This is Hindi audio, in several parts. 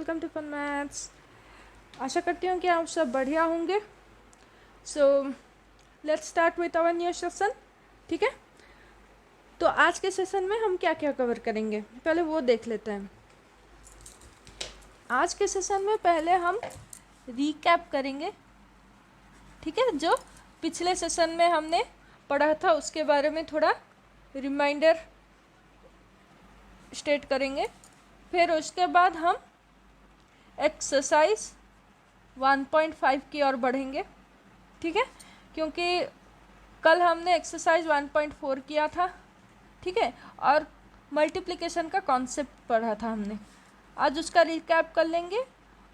Welcome to fun maths. आशा करती हूँ कि आप सब बढ़िया होंगे। So let's start with our new session. ठीक है, तो आज के सेशन में हम क्या क्या कवर करेंगे पहले वो देख लेते हैं। आज के सेशन में पहले हम रीकैप करेंगे। ठीक है, जो पिछले सेशन में हमने पढ़ा था उसके बारे में थोड़ा रिमाइंडर स्टेट करेंगे। फिर उसके बाद हम एक्सरसाइज 1.5 की ओर बढ़ेंगे। ठीक है, क्योंकि कल हमने एक्सरसाइज 1.4 किया था। ठीक है, और मल्टीप्लिकेशन का कॉन्सेप्ट पढ़ा था हमने। आज उसका रिकैप कर लेंगे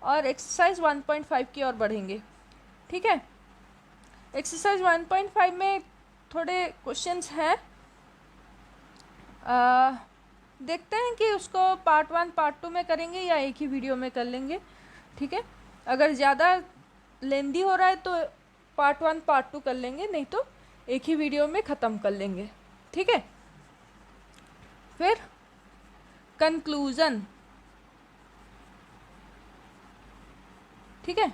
और एक्सरसाइज 1.5 की ओर बढ़ेंगे। ठीक है, एक्सरसाइज 1.5 में थोड़े क्वेश्चंस हैं। देखते हैं कि उसको पार्ट 1 पार्ट 2 में करेंगे या एक ही वीडियो में कर लेंगे। ठीक है, अगर ज़्यादा लेंदी हो रहा है तो पार्ट 1 पार्ट 2 कर लेंगे, नहीं तो एक ही वीडियो में ख़त्म कर लेंगे। ठीक है, फिर कंक्लूज़न। ठीक है,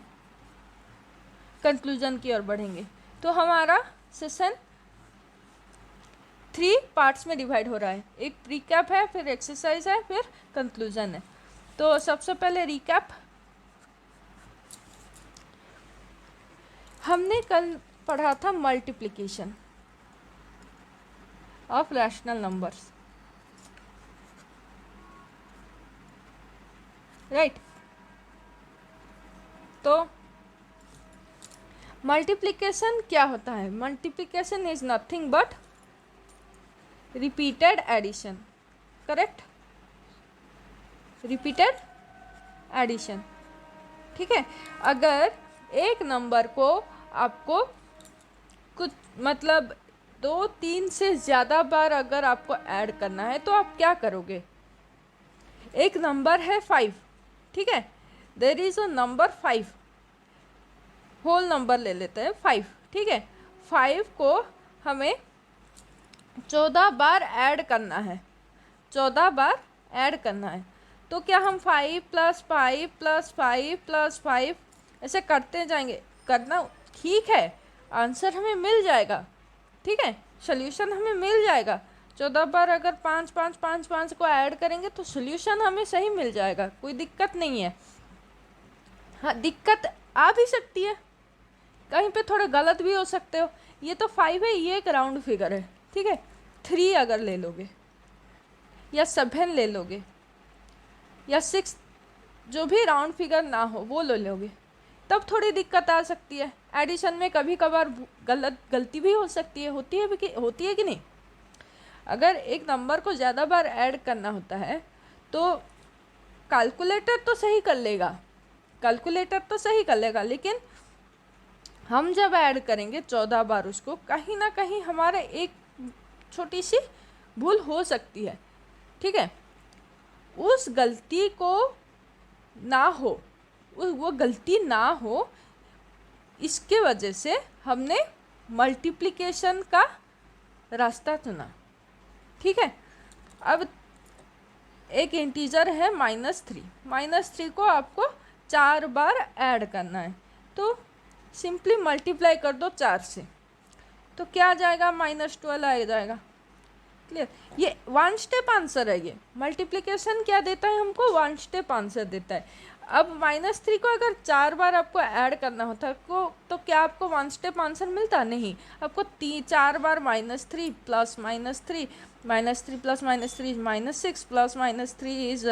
कंक्लूज़न की ओर बढ़ेंगे। तो हमारा सेशन 3 पार्ट्स में डिवाइड हो रहा है। एक रिकैप है, फिर एक्सरसाइज है, फिर कंक्लूजन है। तो सबसे पहले रिकैप। हमने कल पढ़ा था multiplication of rational numbers, right. तो मल्टीप्लिकेशन क्या होता है? Multiplication is nothing but repeated addition. Correct, repeated addition. ठीक है, अगर एक नंबर को आपको कुछ मतलब 2-3 से ज़्यादा बार अगर आपको ऐड करना है तो आप क्या करोगे? एक नंबर है 5, ठीक है, there is a number 5, whole number ले लेते हैं 5। ठीक है, 5 को हमें 14 बार ऐड करना है, 14 बार ऐड करना है। तो क्या हम 5 + 5 + 5 + 5 ऐसे करते जाएंगे? करना ठीक है, आंसर हमें मिल जाएगा। ठीक है, सोल्यूशन हमें मिल जाएगा। 14 बार अगर 5 5 5 5 को ऐड करेंगे तो सोल्यूशन हमें सही मिल जाएगा, कोई दिक्कत नहीं है। हाँ, दिक्कत आ भी सकती है, कहीं पे थोड़ा गलत भी हो सकते हो। ये तो 5 है, ये एक राउंड फिगर है। ठीक है, 3 अगर ले लोगे या 7 ले लोगे या 6, जो भी राउंड फिगर ना हो वो ले लोगे, तब थोड़ी दिक्कत आ सकती है। एडिशन में कभी कभार गलती भी हो सकती है, होती है कि नहीं? अगर एक नंबर को ज़्यादा बार ऐड करना होता है तो कैलकुलेटर तो सही कर लेगा, लेकिन हम जब ऐड करेंगे 14 बार उसको, कहीं ना कहीं हमारे एक छोटी सी भूल हो सकती है। ठीक है, उस गलती को ना हो, वो गलती ना हो, इसके वजह से हमने मल्टीप्लिकेशन का रास्ता चुना। ठीक है, अब एक इंटीजर है -3 को आपको 4 बार ऐड करना है, तो सिंपली मल्टीप्लाई कर दो 4 से, तो क्या आ जाएगा? -12 आ जाएगा। क्लियर? ये 1 स्टेप आंसर है। ये मल्टीप्लिकेशन क्या देता है हमको? 1 स्टेप आंसर देता है। अब -3 को अगर 4 बार आपको ऐड करना होता तो क्या आपको 1 स्टेप आंसर मिलता? नहीं, आपको 4 बार -3 + -3 -3 + -3 इज -6 + -3 इज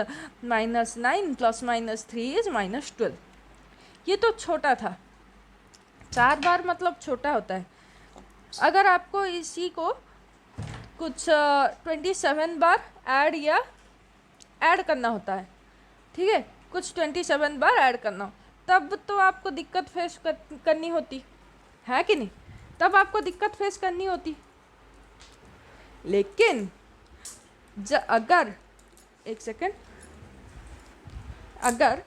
-9 + -3 इज -12। ये तो छोटा था, 4 बार मतलब छोटा होता है। अगर आपको इसी को कुछ 27 बार ऐड करना होता है, ठीक है, कुछ 27 बार ऐड करना हो, तब तो आपको दिक्कत फेस करनी होती है कि नहीं? तब आपको दिक्कत फेस करनी होती। लेकिन अगर एक सेकेंड, अगर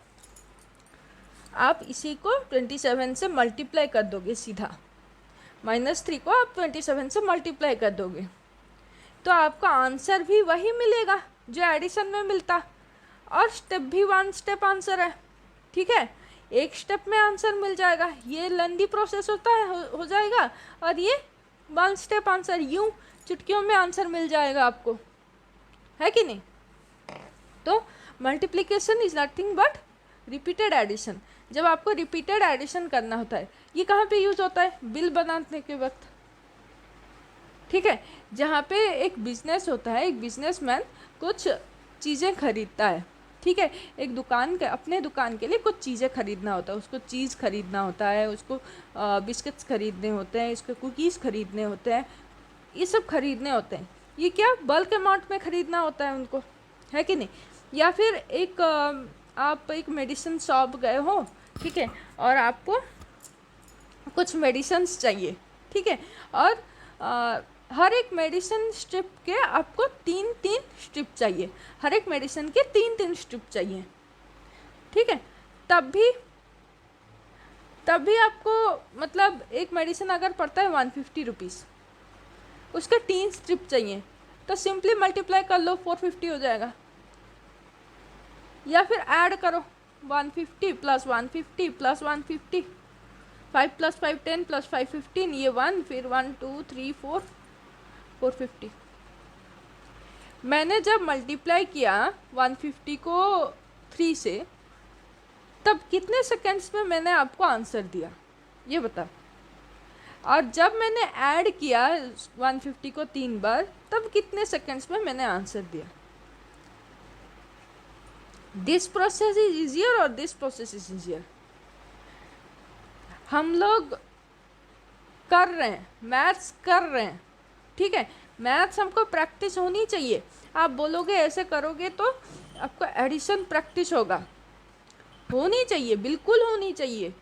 आप इसी को 27 से मल्टीप्लाई कर दोगे सीधा, -3 को आप 27 से मल्टीप्लाई कर दोगे, तो आपका आंसर भी वही मिलेगा जो एडिशन में मिलता। और स्टेप भी वन स्टेप आंसर है, ठीक है, एक स्टेप में आंसर मिल जाएगा। ये लेंदी प्रोसेस होता है, हो जाएगा, और ये वन स्टेप आंसर, यूं चुटकियों में आंसर मिल जाएगा आपको, है कि नहीं। तो multiplication is nothing but repeated addition. जब आपको रिपीटेड एडिशन करना होता है, ये कहाँ पे यूज होता है, बिल बनाने के वक्त, ठीक है, जहाँ पे एक बिजनेस होता है, एक बिजनेसमैन कुछ चीज़ें खरीदता है, ठीक है, एक दुकान के, अपने दुकान के लिए कुछ चीज़ें खरीदना होता है, उसको चीज़ खरीदना होता है, उसको बिस्किट्स खरीदने होते हैं, इसके कुकीज़ खरीदने होते हैं, ये सब खरीदने होते हैं। ये क्या बल्क अमाउंट में खरीदना होता है उनको, है कि नहीं। या फिर एक आप एक मेडिसिन शॉप गए हो, ठीक है, और आपको कुछ मेडिसिन्स चाहिए, ठीक है, और हर एक मेडिसिन स्ट्रिप के आपको 3-3 स्ट्रिप चाहिए, हर एक मेडिसिन के 3-3 स्ट्रिप चाहिए, ठीक है। तब भी आपको मतलब एक मेडिसिन अगर पड़ता है 150 रुपीज़, उसके 3 स्ट्रिप चाहिए, तो सिंपली मल्टीप्लाई कर लो, 450 हो जाएगा। या फिर ऐड करो 150 + 150 + 150, 5 + 5 10 + 5 15, ये 1, फिर 1 2 3 4 450। मैंने जब मल्टीप्लाई किया 150 को 3 से, तब कितने सेकेंड्स में मैंने आपको आंसर दिया, ये बता। और जब मैंने ऐड किया 150 को 3 बार, तब कितने सेकेंड्स में मैंने आंसर दिया। दिस प्रोसेस इज इजियर और दिस प्रोसेस इज इजियर। हम लोग कर रहे हैं, मैथ्स कर रहे हैं, ठीक है, मैथ्स हमको प्रैक्टिस होनी चाहिए। आप बोलोगे ऐसे करोगे तो आपको एडिशन प्रैक्टिस होगा, होनी चाहिए, बिल्कुल होनी चाहिए।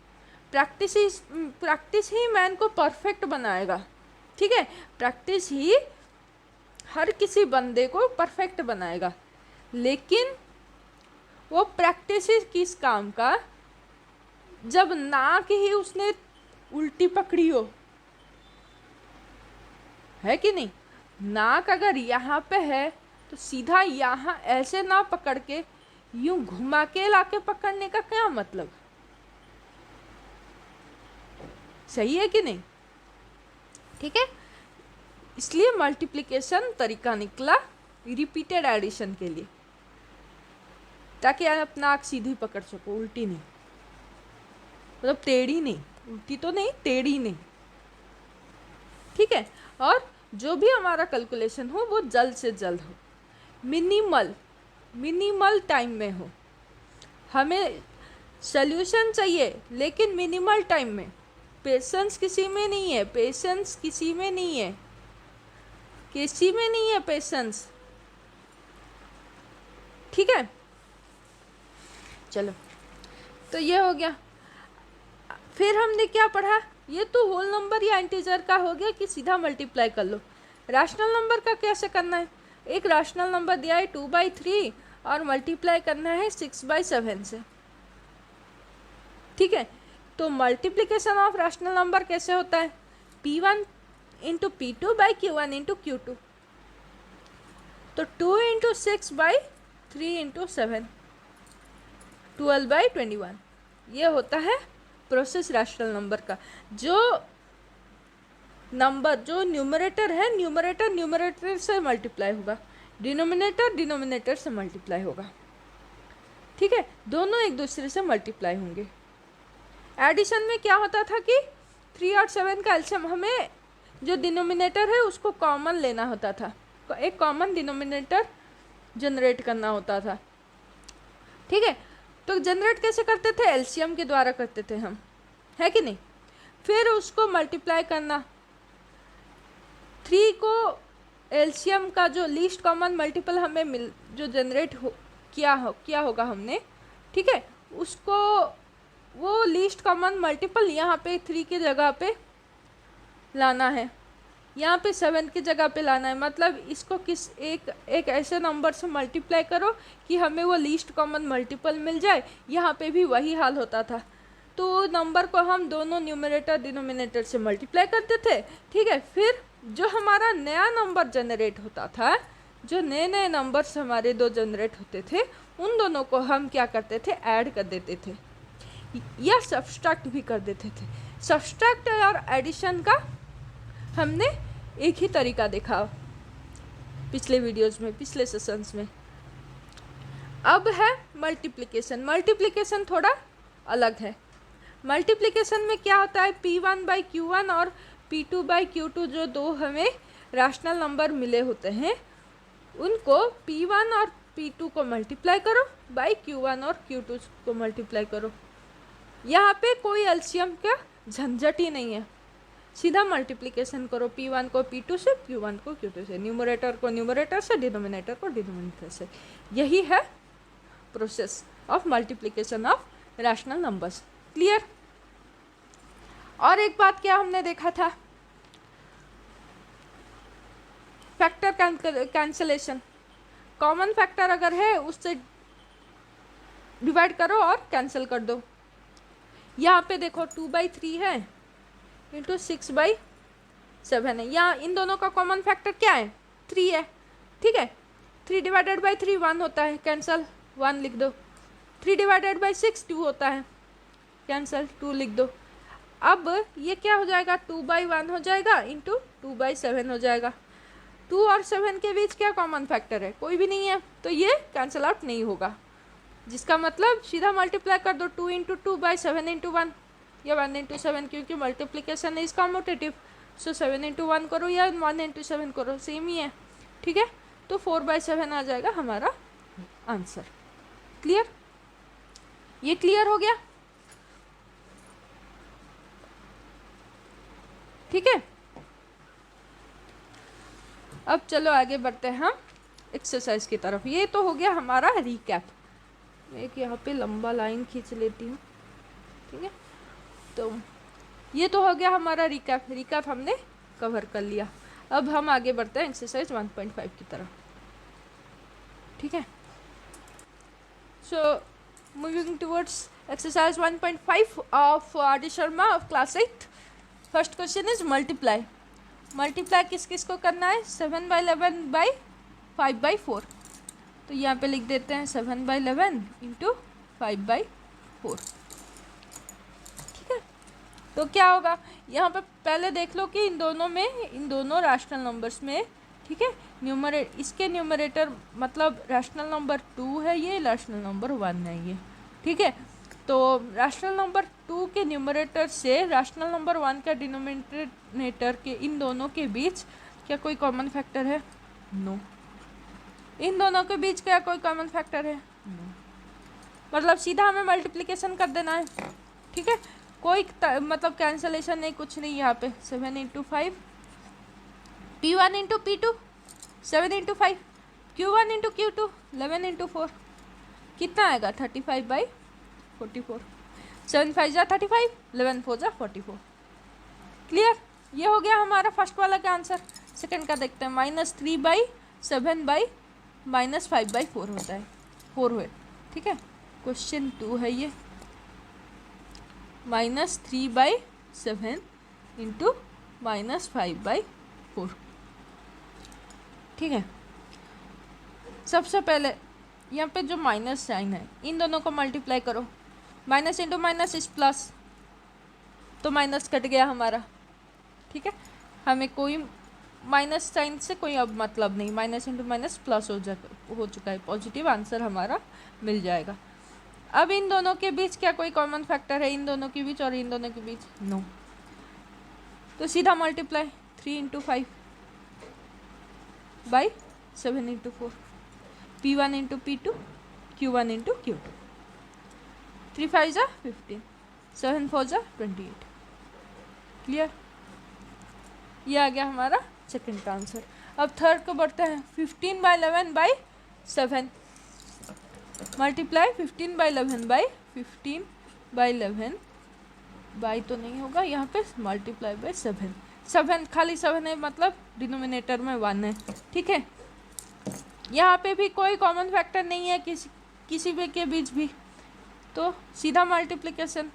प्रैक्टिस ही मैन को परफेक्ट बनाएगा, ठीक है, प्रैक्टिस ही हर किसी बंदे को परफेक्ट बनाएगा। लेकिन वो प्रैक्टिस ही किस काम का, जब नाक ही उसने उल्टी पकड़ी हो, है कि नहीं। नाक अगर यहाँ पे है तो सीधा यहाँ ऐसे ना पकड़ के यूं घुमा के लाके पकड़ने का क्या मतलब, सही है कि नहीं, ठीक है। इसलिए मल्टीप्लिकेशन तरीका निकला रिपीटेड एडिशन के लिए, ताकि आप नाक सीधी पकड़ सको, उल्टी नहीं, मतलब टेढ़ी नहीं, उल्टी तो नहीं, टेढ़ी नहीं, ठीक है। और जो भी हमारा कैलकुलेशन हो वो जल्द से जल्द हो, मिनिमल टाइम में हो। हमें सॉल्यूशन चाहिए लेकिन मिनिमल टाइम में। पेशेंस किसी में नहीं है, पेशेंस किसी में नहीं है, किसी में नहीं है पेशेंस, ठीक है। चलो, तो ये हो गया। फिर हमने क्या पढ़ा, ये तो होल नंबर या इंटीजर का हो गया कि सीधा मल्टीप्लाई कर लो। रैशनल नंबर का कैसे करना है, एक रैशनल नंबर दिया है 2/3 और मल्टीप्लाई करना है 6/7 से, ठीक है। तो मल्टीप्लिकेशन ऑफ रैशनल नंबर कैसे होता है, P1 × P2 / Q1 × Q2, तो 2 × 6/3 × 7, 12/21, ये होता है प्रोसेस रैशनल नंबर का। जो नंबर, जो न्यूमरेटर है, न्यूमरेटर से मल्टीप्लाई होगा, डिनोमिनेटर से मल्टीप्लाई होगा, ठीक है, दोनों एक दूसरे से मल्टीप्लाई होंगे। एडिशन में क्या होता था कि 3 और 7 का एलसीएम, हमें जो डिनोमिनेटर है उसको कॉमन लेना होता था, एक कॉमन डिनोमिनेटर जनरेट करना होता था, ठीक है। तो जनरेट कैसे करते थे, एलसीएम के द्वारा करते थे हम, है कि नहीं। फिर उसको मल्टीप्लाई करना, 3 को एलसीएम का जो लीस्ट कॉमन मल्टीपल हमें जो जनरेट किया होगा हमने, ठीक है, उसको वो लीस्ट कॉमन मल्टीपल यहाँ पे 3 की जगह पे लाना है, यहाँ पे 7 की जगह पे लाना है। मतलब इसको एक ऐसे नंबर से मल्टीप्लाई करो कि हमें वो लीस्ट कॉमन मल्टीपल मिल जाए। यहाँ पे भी वही हाल होता था, तो नंबर को हम दोनों न्यूमरेटर डिनोमिनेटर से मल्टीप्लाई करते थे, ठीक है। फिर जो हमारा नया नंबर जनरेट होता था, जो नए नंबर्स हमारे दो जनरेट होते थे, उन दोनों को हम क्या करते थे, ऐड कर देते थे या सब्सट्रैक्ट भी कर देते थे। सब्सट्रैक्ट और एडिशन का हमने एक ही तरीका देखा पिछले वीडियोस में, पिछले सेशंस में। अब है मल्टीप्लिकेशन। मल्टीप्लिकेशन थोड़ा अलग है। मल्टीप्लिकेशन में क्या होता है, P1/Q1 और P2/Q2 जो दो हमें रैशनल नंबर मिले होते हैं उनको P1 और P2 को मल्टीप्लाई करो बाई Q1 और Q2 को मल्टीप्लाई करो। यहाँ पे कोई एलसीएम का झंझट ही नहीं है, सीधा मल्टीप्लिकेशन करो P1 को P2 से, Q1 को Q2 से, न्यूमरेटर को न्यूमरेटर से, डिनोमिनेटर को डिनोमिनेटर से। यही है process of multiplication of rational numbers. Clear? और एक बात क्या हमने देखा था, फैक्टर कैंसलेशन। कॉमन फैक्टर अगर है उससे डिवाइड करो और कैंसिल कर दो। यहाँ पे देखो 2/3 है इंटू 6/7 है। यहाँ इन दोनों का कॉमन फैक्टर क्या है, 3 है। ठीक है, 3 डिवाइडेड बाई 3 1 होता है, कैंसल 1 लिख दो। 3 डिवाइडेड बाई 6 2 होता है, कैंसल 2 लिख दो। अब ये क्या हो जाएगा, 2/1 हो जाएगा इंटू 2/7 हो जाएगा। 2 और 7 के बीच क्या कॉमन फैक्टर है, कोई भी नहीं है, तो ये कैंसल आउट नहीं होगा। जिसका मतलब सीधा मल्टीप्लाई कर दो 2 इंटू 2/7 इंटू 1 या 1 इंटू 7, क्योंकि multiplication is commutative. So 7 into 1 करो या 1 इंटू 7 करो, सेम ही है। ठीक है, तो 4/7 आ जाएगा हमारा आंसर। क्लियर? ये क्लियर हो गया? ठीक है, अब चलो आगे बढ़ते हैं हम एक्सरसाइज की तरफ। ये तो हो गया हमारा रिकैप। एक यहाँ पे लंबा लाइन खींच लेती हूँ। ठीक है, तो ये तो हो गया हमारा रिकैप। रिकैप हमने कवर कर लिया। अब हम आगे बढ़ते हैं एक्सरसाइज 1.5 की तरफ। ठीक है, so moving towards exercise 1.5 of RD. Sharma of class 8। First question is multiply. Multiply किस किस को करना है, 7/11/5/4। तो यहाँ पे लिख देते हैं 7/11 इंटू 5/4। ठीक है, तो क्या होगा, यहाँ पे पहले देख लो कि इन दोनों रैशनल नंबर्स में, ठीक है, इसके न्यूमरेटर मतलब रैशनल नंबर 2 है, ये रैशनल नंबर 1 है ये। ठीक है, तो रैशनल नंबर 2 के न्यूमरेटर से रैशनल नंबर 1 का डिनोमिनेटर के इन दोनों के बीच क्या कोई कॉमन फैक्टर है? नो। इन दोनों के बीच क्या कोई कॉमन फैक्टर है? नो। मतलब सीधा हमें मल्टीप्लिकेशन कर देना है। ठीक है, कोई मतलब कैंसलेशन नहीं, कुछ नहीं। यहाँ पे 7 into 5 P1 into P2, 7 into 5 Q1 into Q2, 11 into 4 कितना आएगा, 35/44। 7 5 जा 35, 11 4 जा 44। क्लियर? ये हो गया हमारा फर्स्ट वाला का आंसर। सेकंड का देखते हैं, -3/7/-5/4 होता है, 4 हुए। ठीक है, क्वेश्चन 2 है ये, -3/7 इंटू -5/4। ठीक है, सबसे पहले यहाँ पे जो माइनस साइन है इन दोनों को मल्टीप्लाई करो। Minus into minus is plus, तो माइनस कट गया हमारा। ठीक है, हमें कोई माइनस साइन से कोई अब मतलब नहीं, माइनस इंटू माइनस प्लस हो चुका है, पॉजिटिव आंसर हमारा मिल जाएगा। अब इन दोनों के बीच क्या कोई कॉमन फैक्टर है, इन दोनों के बीच और इन दोनों के बीच? नो। तो सीधा multiply 3 into 5 by 7 into 4, P1 into P2, Q1 into Q2। 3 5 जा 15, 7 4 जा 28। क्लियर? ये आ गया हमारा सेकंड का आंसर। अब थर्ड को बढ़ते हैं, 15/11/7 मल्टीप्लाई 15/11/15/11 बाई तो नहीं होगा यहाँ पे, मल्टीप्लाई बाई 7 खाली 7 है, मतलब डिनोमिनेटर में 1 है। ठीक है, यहाँ पे भी कोई कॉमन फैक्टर नहीं है किसी भी के बीच भी, तो सीधा मल्टीप्लिकेशन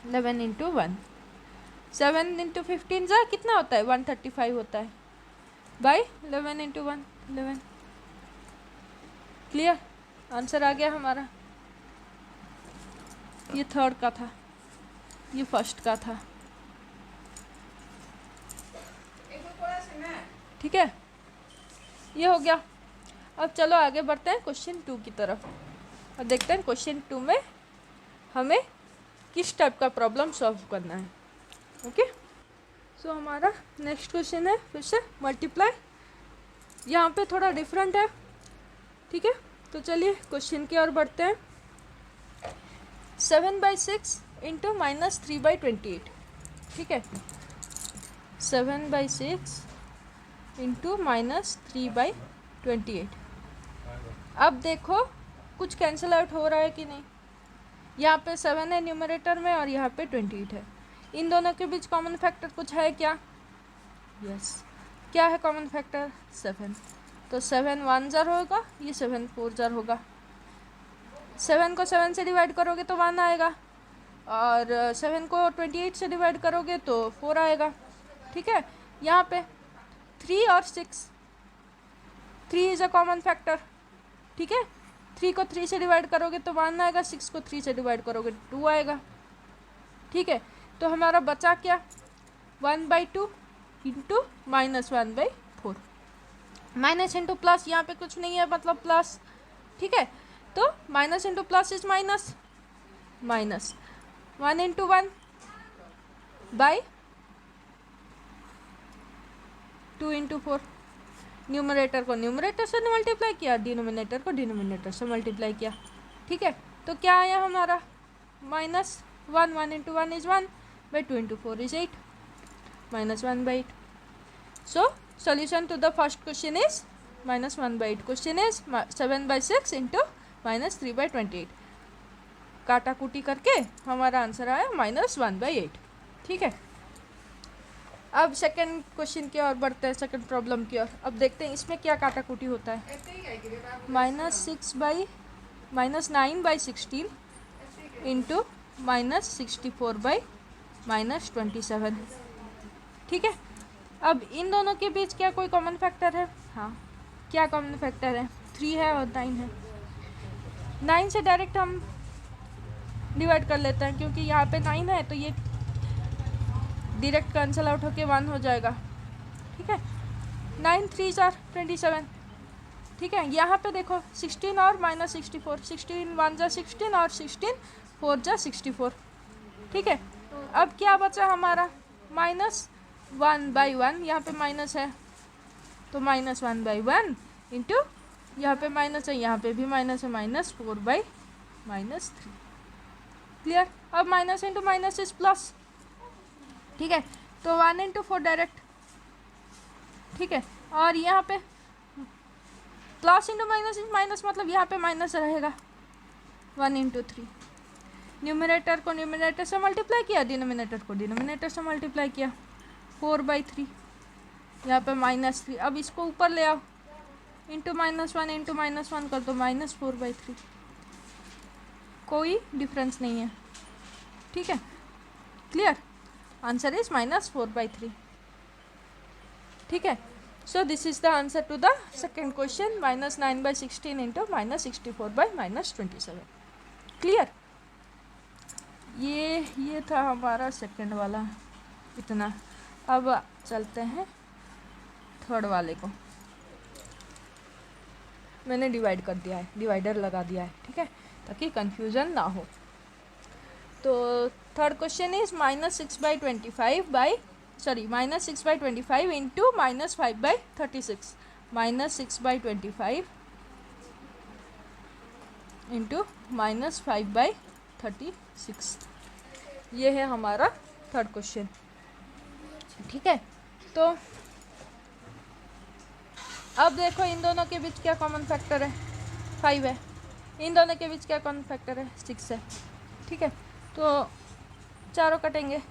11 इंटू 1, 7 इंटू 15 जा कितना होता है, 135 होता है, बाई 11 इंटू 1 11। क्लियर? आंसर आ गया हमारा। ये थर्ड का था, ये फर्स्ट का था। ठीक है, ये हो गया। अब चलो आगे बढ़ते हैं क्वेश्चन 2 की तरफ और देखते हैं क्वेश्चन 2 में हमें किस टाइप का प्रॉब्लम सॉल्व करना है। ओके, सो हमारा नेक्स्ट क्वेश्चन है फिर से मल्टीप्लाई। यहाँ पे थोड़ा डिफरेंट है। ठीक है, तो चलिए क्वेश्चन की ओर बढ़ते हैं। 7/6 इंटू -3/28। ठीक है, 7/6 इंटू -3/28। अब देखो कुछ कैंसिल आउट हो रहा है कि नहीं। यहाँ पे 7 है न्यूमरेटर में और यहाँ पे 28 है। इन दोनों के बीच कॉमन फैक्टर कुछ है क्या? यस, क्या है कॉमन फैक्टर? 7। तो 7 1 जार होगा, ये 7 4 जार होगा। 7 को 7 से डिवाइड करोगे तो 1 आएगा और 7 को 28 से डिवाइड करोगे तो 4 आएगा। ठीक है, यहाँ पे 3 और 6, 3 इज़ अ कॉमन फैक्टर। ठीक है, 3 को 3 से डिवाइड करोगे तो 1 आएगा, 6 को 3 से डिवाइड करोगे 2 आएगा। ठीक है, तो हमारा बचा क्या? 1/2 इंटू -1/4। माइनस इंटू प्लस, यहाँ पे कुछ नहीं है मतलब प्लस। ठीक है, तो minus into plus is minus, minus 1 into 1 by 2 into 4। Numerator को न्यूमरेटर से मल्टीप्लाई किया, डिनोमिनेटर को डिनोमिनेटर से मल्टीप्लाई किया। ठीक है, तो क्या आया हमारा? -1, 1 into 1 is 1 by 2 into 4 is 8, -1/8। So solution to the first question is -1/8. Question is 7/6 into -3/28। काटा कुटी करके हमारा आंसर आया -1/8। ठीक है, अब सेकंड क्वेश्चन की ओर बढ़ते हैं, सेकंड प्रॉब्लम की ओर। अब देखते हैं इसमें क्या काटा कुटी होता है। -9/16 इंटू -64/-27। ठीक है, अब इन दोनों के बीच क्या कोई कॉमन फैक्टर है? हाँ, क्या कॉमन फैक्टर है? 3 है और 9 है। 9 से डायरेक्ट हम डिवाइड कर लेते हैं क्योंकि यहाँ पे 9 है तो ये डायरेक्ट कैंसिल आउट होके 1 हो जाएगा। ठीक है, 9 3 जार 27। ठीक है, यहाँ पे देखो 16 और -64, 16 1 जार 16 और 16 4 जार 64। ठीक है, अब क्या बचा हमारा? -1/1, यहाँ पे माइनस है तो -1/1 इंटू यहाँ पे माइनस है, यहाँ पे भी माइनस है, -4/-3। क्लियर? अब minus into minus is plus. ठीक है, तो 1 इंटू 4 डायरेक्ट। ठीक है, और यहाँ पे plus into minus is minus, मतलब यहाँ पे माइनस रहेगा। 1 इंटू 3, न्यूमिनेटर को न्यूमिनेटर से मल्टीप्लाई किया, डिनोमिनेटर को डिनोमिनेटर से मल्टीप्लाई किया, 4/3। यहाँ पे -3, अब इसको ऊपर ले आओ, इंटू -1 इंटू -1 कर दो, -4/3। कोई डिफरेंस नहीं है। ठीक है, क्लियर? Answer is -4/3। ठीक है, so this is the answer to the second question, -9/16 into -64/-27। Clear? ये था हमारा सेकेंड वाला इतना। अब चलते हैं थर्ड वाले को। मैंने डिवाइड कर दिया है, डिवाइडर लगा दिया है। ठीक है, ताकि कंफ्यूजन ना हो। तो third question is -6/25 into -5/36। -6/25 into -5/36, ये है हमारा थर्ड क्वेश्चन। ठीक है, तो अब देखो इन दोनों के बीच क्या कॉमन फैक्टर है? 5 है। इन दोनों के बीच क्या कॉमन फैक्टर है? 6 है। ठीक है, तो चारों कटेंगे,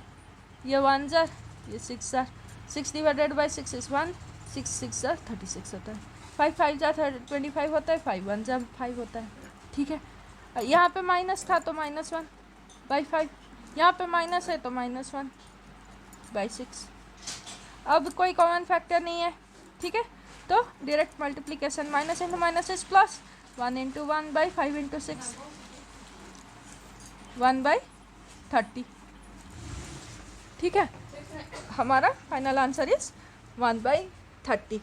ये 1 जार, ये 6 jar, 6 divided by 6 is 1, 6 6 jar 36 होता है, 5 5 जार 25 होता है, 5 1 जार 5 होता है। ठीक है, यहाँ पे माइनस था तो -1/5, यहाँ पे माइनस है तो -1/6। अब कोई कॉमन फैक्टर नहीं है। ठीक है, तो direct multiplication, minus into minus is plus, 1 into 1/5 into 6, 1/30। ठीक है, हमारा फाइनल आंसर इज 1/30।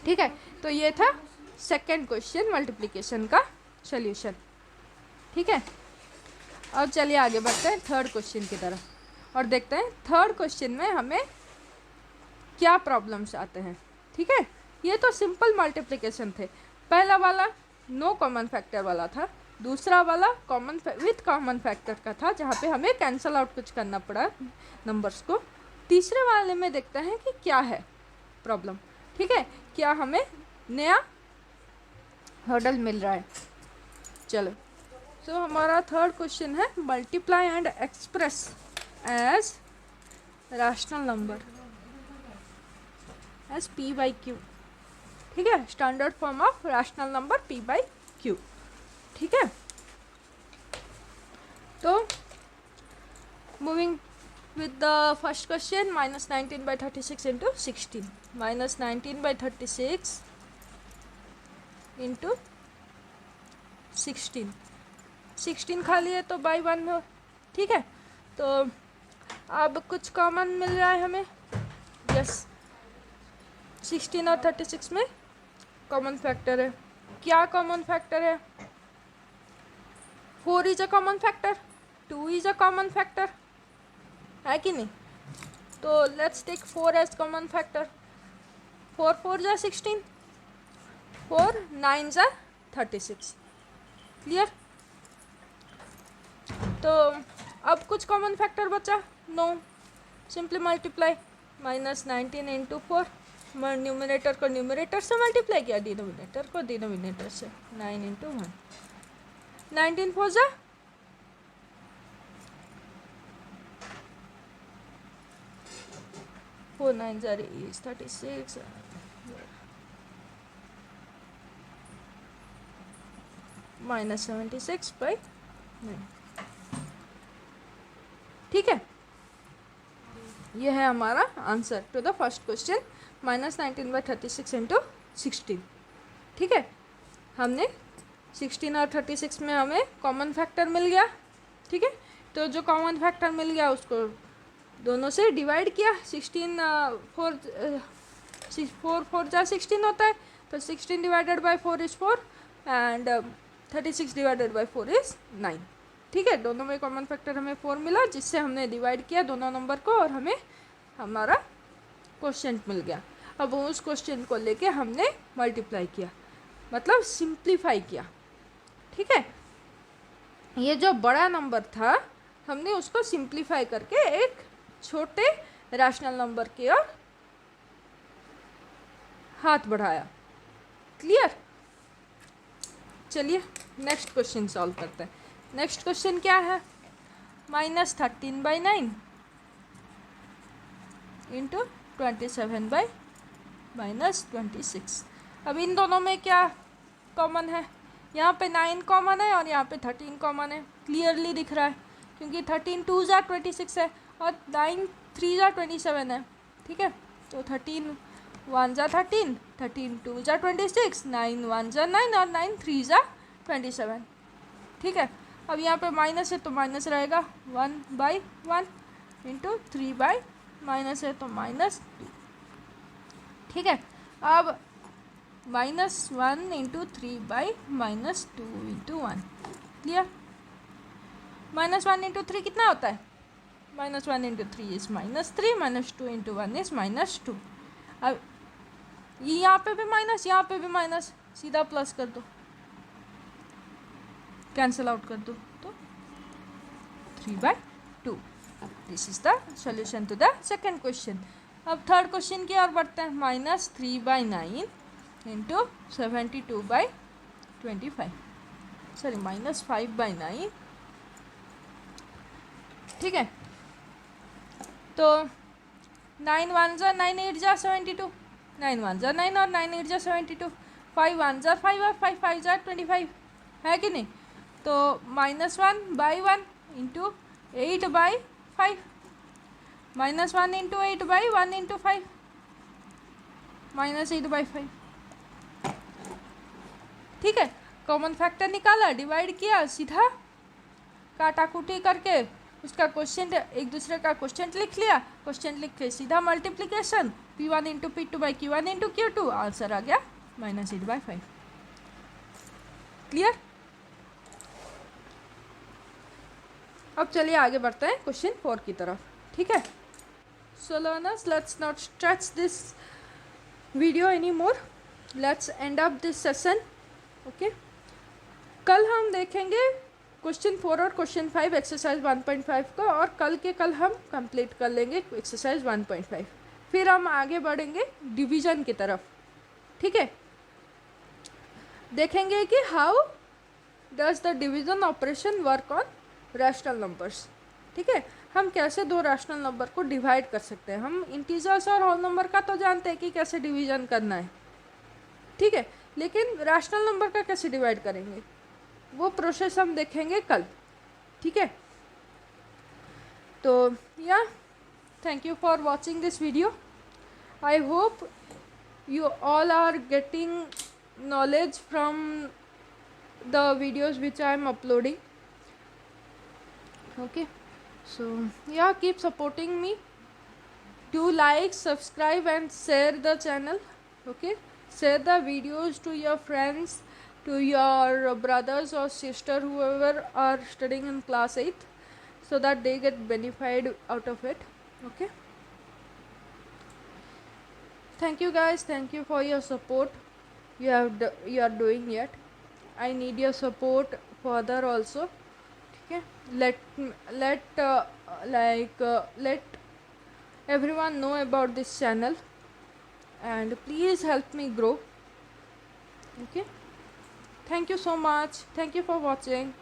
ठीक है, तो ये था सेकेंड क्वेश्चन मल्टीप्लिकेशन का सोल्यूशन। ठीक है, अब चलिए आगे बढ़ते हैं थर्ड क्वेश्चन की तरफ और देखते हैं थर्ड क्वेश्चन में हमें क्या प्रॉब्लम्स आते हैं। ठीक है, ये तो सिंपल मल्टीप्लिकेशन थे। पहला वाला नो कॉमन फैक्टर वाला था, दूसरा वाला कॉमन विथ कॉमन फैक्टर का था जहाँ पे हमें कैंसल आउट कुछ करना पड़ा नंबर्स को। तीसरे वाले में देखते हैं कि क्या है प्रॉब्लम। ठीक है, क्या हमें नया हर्डल मिल रहा है। चलो, सो हमारा थर्ड क्वेश्चन है multiply and express as rational number as p/q। ठीक है, standard form of rational number p/q। ठीक है, तो moving with the first question, -19/36 into 16, -19/36 into 16, 16 खाली है तो बाई 1 में। ठीक है, तो अब कुछ कॉमन मिल रहा है हमें। यस, 16 और 36 में कॉमन फैक्टर है। क्या कॉमन फैक्टर है? 4 is a common factor, 2 is a common factor, है कि नहीं? तो let's take 4 as common factor. 4 4 जा 16, 4 9 जा 36। क्लियर? तो अब कुछ कॉमन फैक्टर बचा? No, simply multiply. -19 into 4, numerator को न्यूमिनेटर से मल्टीप्लाई किया, डिनोमिनेटर को डिनोमिनेटर से। 9 इंटू 1, 19 4 जा 4 9 जा is 36, -76/9। ठीक है, ये है हमारा answer to the first question, -19/36 into 16। ठीक है, हमने 16 और 36 में हमें कॉमन फैक्टर मिल गया। ठीक है, तो जो कॉमन फैक्टर मिल गया उसको दोनों से डिवाइड किया। 4 4 जा 16 होता है, तो 16 divided by 4 is 4 and 36 divided by 4 is 9। ठीक है, दोनों में कॉमन फैक्टर हमें 4 मिला, जिससे हमने डिवाइड किया दोनों नंबर को और हमें हमारा क्वेश्चन मिल गया। अब उस क्वेश्चन को लेके हमने मल्टीप्लाई किया, मतलब सिंप्लीफाई किया। ठीक है, ये जो बड़ा नंबर था हमने उसको सिंप्लीफाई करके एक छोटे रैशनल नंबर की ओर हाथ बढ़ाया। क्लियर? चलिए नेक्स्ट क्वेश्चन सॉल्व करते हैं। नेक्स्ट क्वेश्चन क्या है? -13/9 इंटू 27/-26। अब इन दोनों में क्या कॉमन है? यहाँ पे 9 कॉमन है और यहाँ पे 13 कॉमन है। क्लियरली दिख रहा है क्योंकि 13 2 जा 26 है और 9 3 जा 27 है। ठीक है, तो 13 1 जा 13, 13 2 जा 26, 9 1 जा 9 और 9 3 जा 27। ठीक है, अब यहाँ पे माइनस है तो माइनस रहेगा 1/1 इंटू 3 माइनस है तो -2। ठीक है, अब -1 इंटू 3/-2 इंटू 1। क्लियर? -1 इंटू 3 कितना होता है? -1 इंटू 3 इज -3, -2 इंटू 1 इज -2। अब यहाँ पे भी माइनस, यहाँ पे भी माइनस, सीधा प्लस कर दो, कैंसिल आउट कर दो, तो 3/2। This is the solution to the second question. अब थर्ड क्वेश्चन की ओर बढ़ते हैं। -3/9 इंटू 72/25, सॉरी -5/9। ठीक है, तो 9 1 जा 9 8 जा 72, 9 1 जा 9 और 9 8 जा 72, 5 1 जा 5 और 5 5 जा 25, है कि नहीं? तो -1/1 इंटू 8/5, -1 इंटू 8/1 इंटू 5, -8/5। ठीक है, कॉमन फैक्टर निकाला, डिवाइड किया, सीधा काटाकुटी करके उसका क्वेश्चन, एक दूसरे का क्वेश्चन लिख लिया, क्वेश्चन लिख के सीधा multiplication, P1 into P2 by Q1 into Q2, answer आ गया -8/5। क्लियर? अब चलिए आगे बढ़ते हैं क्वेश्चन 4 की तरफ। ठीक है, सो learners, let's not stretch this video any more, let's end up this session. Okay, कल हम देखेंगे क्वेश्चन 4 और क्वेश्चन 5 एक्सरसाइज 1.5 को, और कल के कल हम कंप्लीट कर लेंगे एक्सरसाइज 1.5। फिर हम आगे बढ़ेंगे डिवीजन की तरफ। ठीक है, देखेंगे कि how does the division operation work on rational numbers. ठीक है, हम कैसे दो रैशनल नंबर को डिवाइड कर सकते हैं। हम इंटीजर्स और होल नंबर का तो जानते हैं कि कैसे डिवीजन करना है, ठीक है, लेकिन रैशनल नंबर का कैसे डिवाइड करेंगे वो प्रोसेस हम देखेंगे कल। ठीक है, तो या thank you for watching this video. I hope you all are getting knowledge from the videos which I am uploading. Okay, so yeah, keep supporting me. Do like, subscribe and share the channel. Okay, share the videos to your friends, to your brothers or sister, whoever are studying in class 8, so that they get benefited out of it. Okay, thank you guys, thank you for your support you are doing yet. I need your support further also. Okay, let everyone know about this channel and please help me grow. Okay, thank you so much, thank you for watching.